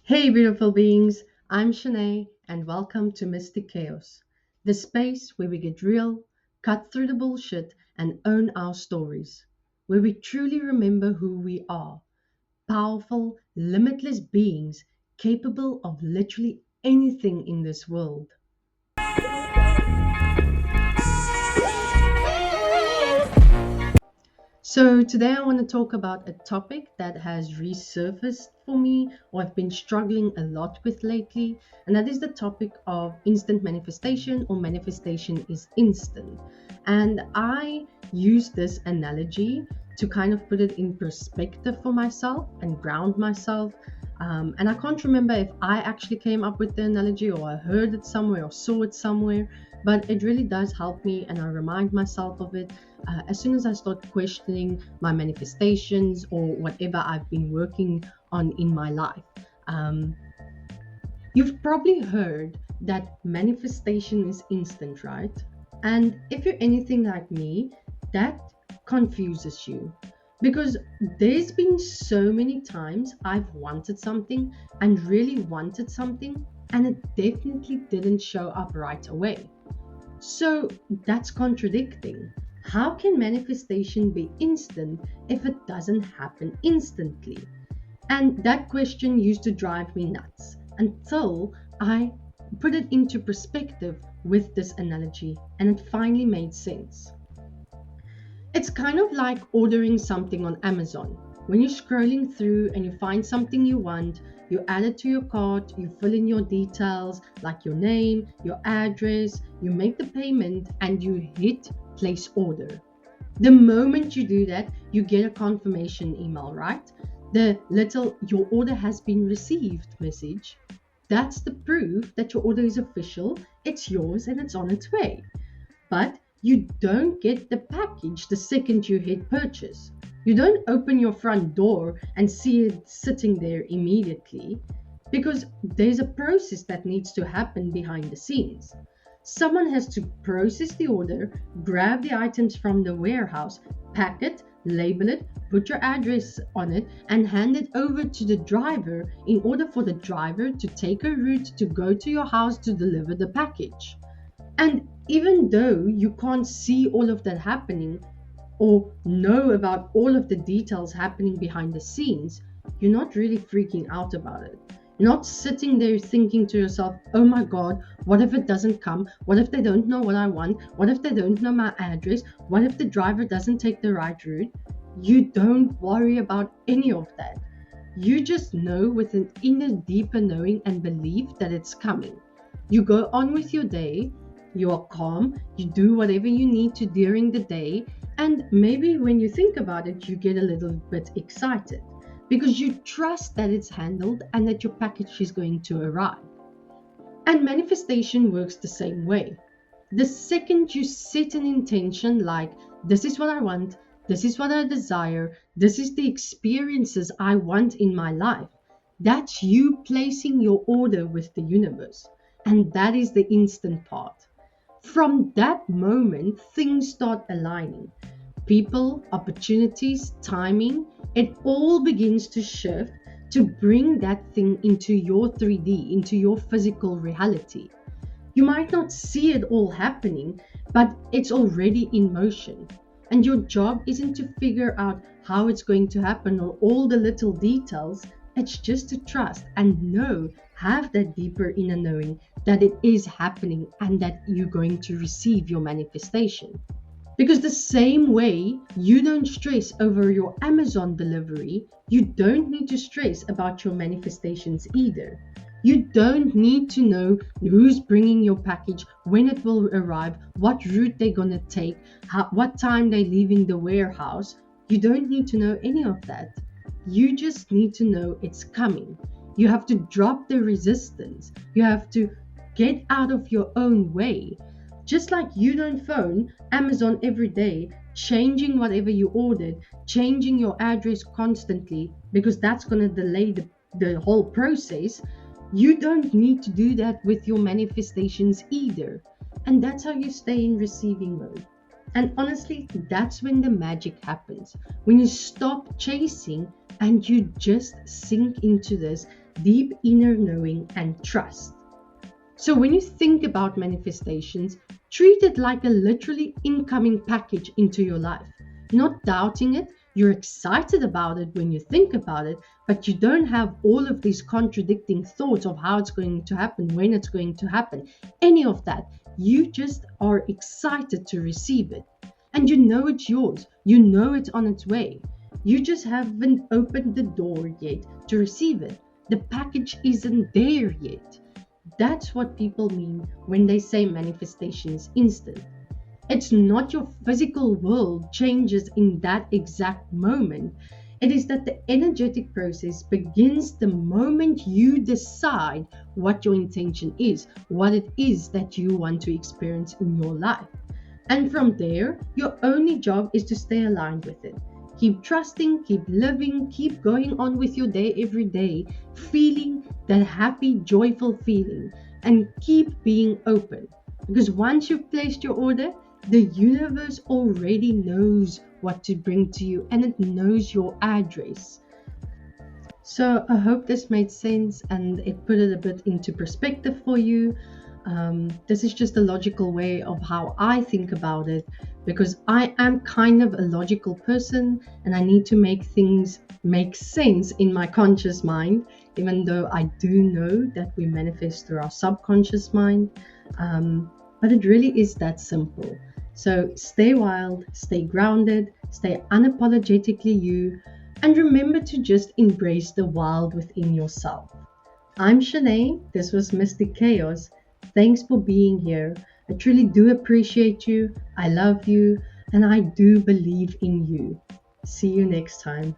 Hey, beautiful beings, I'm Shanae, and welcome to Mystic Chaos, the space where we get real, cut through the bullshit, and own our stories, where we truly remember who we are powerful, limitless beings capable of literally anything in this world. So, today I want to talk about a topic that has resurfaced for me or I've been struggling a lot with lately, and that is the topic of instant manifestation or manifestation is instant. And I use this analogy to kind of put it in perspective for myself and ground myself. And I can't remember if I actually came up with the analogy or I heard it somewhere or saw it somewhere, but it really does help me, and I remind myself of it as soon as I start questioning my manifestations or whatever I've been working on in my life. Um, you've probably heard that manifestation is instant, right? And if you're anything like me, that confuses you because there's been so many times I've wanted something and really wanted something, and it definitely didn't show up right away. So that's contradicting. How can manifestation be instant if it doesn't happen instantly? And that question used to drive me nuts until I put it into perspective with this analogy and it finally made sense. It's kind of like ordering something on Amazon. When you're scrolling through and you find something you want, you add it to your cart, you fill in your details like your name, your address, you make the payment, and you hit place order. The moment you do that, you get a confirmation email, right? The little your order has been received message. That's the proof that your order is official, it's yours, and it's on its way. But you don't get the package the second you hit purchase. You don't open your front door and see it sitting there immediately because there's a process that needs to happen behind the scenes. Someone has to process the order, grab the items from the warehouse, pack it, label it, put your address on it, and hand it over to the driver in order for the driver to take a route to go to your house to deliver the package. And even though you can't see all of that happening or know about all of the details happening behind the scenes, you're not really freaking out about it. You're not sitting there thinking to yourself, oh my God, what if it doesn't come? What if they don't know what I want? What if they don't know my address? What if the driver doesn't take the right route? You don't worry about any of that. You just know with an inner deeper knowing and belief that it's coming. You go on with your day, you are calm, you do whatever you need to during the day, and maybe when you think about it, you get a little bit excited because you trust that it's handled and that your package is going to arrive. And manifestation works the same way. The second you set an intention like, this is what I want, this is what I desire, this is the experiences I want in my life, that's you placing your order with the universe. And that is the instant part. From that moment, things start aligning. People, opportunities, timing, it all begins to shift to bring that thing into your 3D, into your physical reality. You might not see it all happening, but it's already in motion. And your job isn't to figure out how it's going to happen or all the little details. It's just to trust and know, have that deeper inner knowing that it is happening and that you're going to receive your manifestation. Because the same way you don't stress over your Amazon delivery, you don't need to stress about your manifestations either. You don't need to know who's bringing your package, when it will arrive, what route they're going to take, what time they're leaving the warehouse. You don't need to know any of that. You just need to know it's coming. You have to drop the resistance. You have to get out of your own way. Just like you don't phone Amazon every day, changing whatever you ordered, changing your address constantly, because that's going to delay the whole process. You don't need to do that with your manifestations either. And that's how you stay in receiving mode. And honestly, that's when the magic happens. When you stop chasing and you just sink into this deep inner knowing, and trust. So when you think about manifestations, treat it like a literally incoming package into your life. Not doubting it, you're excited about it when you think about it, but you don't have all of these contradicting thoughts of how it's going to happen, when it's going to happen, any of that. You just are excited to receive it. And you know it's yours. You know it's on its way. You just haven't opened the door yet to receive it. The package isn't there yet. That's what people mean when they say manifestation is instant. It's not your physical world changes in that exact moment. It is that the energetic process begins the moment you decide what your intention is, what it is that you want to experience in your life. And from there, your only job is to stay aligned with it. Keep trusting, keep living, keep going on with your day every day, feeling that happy, joyful feeling, and keep being open. Because once you've placed your order, the universe already knows what to bring to you and it knows your address. So I hope this made sense and it put it a bit into perspective for you. This is just a logical way of how I think about it because I am kind of a logical person and I need to make things make sense in my conscious mind, even though I do know that we manifest through our subconscious mind. But it really is that simple. So stay wild, stay grounded, stay unapologetically you, and remember to just embrace the wild within yourself. I'm Shanae. This was Mystic Chaos. Thanks for being here. I truly do appreciate you. I love you. And I do believe in you. See you next time.